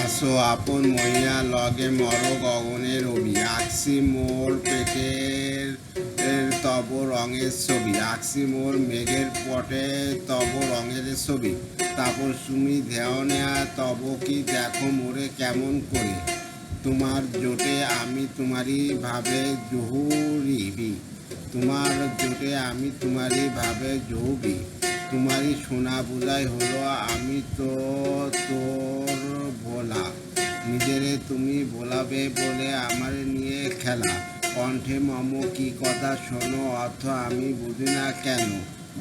আসো আপন মহিয়া লগে মর গগনের রবি, আঁকছি মোর পেটের তব রঙের ছবি, আঁকছি মোর মেঘের পটে তব রঙের ছবি। তারপর তুমি ধ্যাও নেয়া তব কি দেখো মোরে কেমন করে, তোমার জোটে আমি তোমারই ভাবে জহুরিবি, তোমার জোটে আমি তোমারই ভাবে জহুবি। তোমারই শোনা বোঝাই হলো আমি তো তোর ভোলা, নিজেরে তুমি ভোলাবে বলে আমার নিয়ে খেলা। কণ্ঠে মম কি কথা শোনো অর্থ আমি বুঝি না কেন,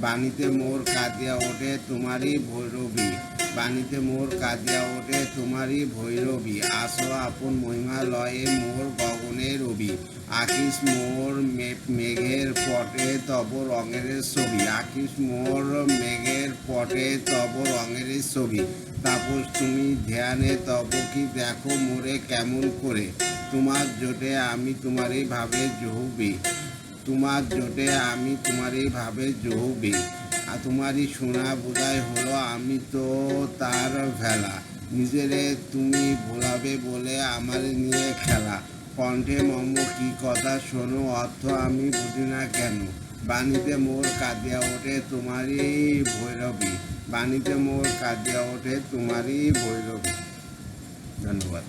বাণীতে মোর কাঁদিয়া ওঠে তোমারই ভৈরবী, বাণীতে মোর কাঁদিয়া ওঠে তোমারই ভৈরবী। আসো আপন মহিমা লয়ে মোর গগনের রবি, আঁকিস মোর মেঘের পটে তব রঙের ছবি, আঁকিস মোর মেঘের পটে তব রঙের ছবি। তাপস তুমি ধ্যানে তব কি দেখো মোরে কেমন করে, তোমার জোটে আমি তোমারই ভাবে জহুবি, তোমার জোটে আমি তোমারই ভাবে জহুবি। আর তোমারই শোনা বোঝাই হলো আমি তো তার ভেলা, নিজেরে তুমি ভোলাবে বলে আমার নিয়ে খেলা। কণ্ঠে মম কি কথা শোনো অর্থ আমি বুঝি না কেন, বাণীতে মোর কাঁদিয়া ওঠে তোমারই ভৈরবী, বাণীতে মোর কাঁদিয়া ওঠে তোমারই ভৈরবী। ধন্যবাদ।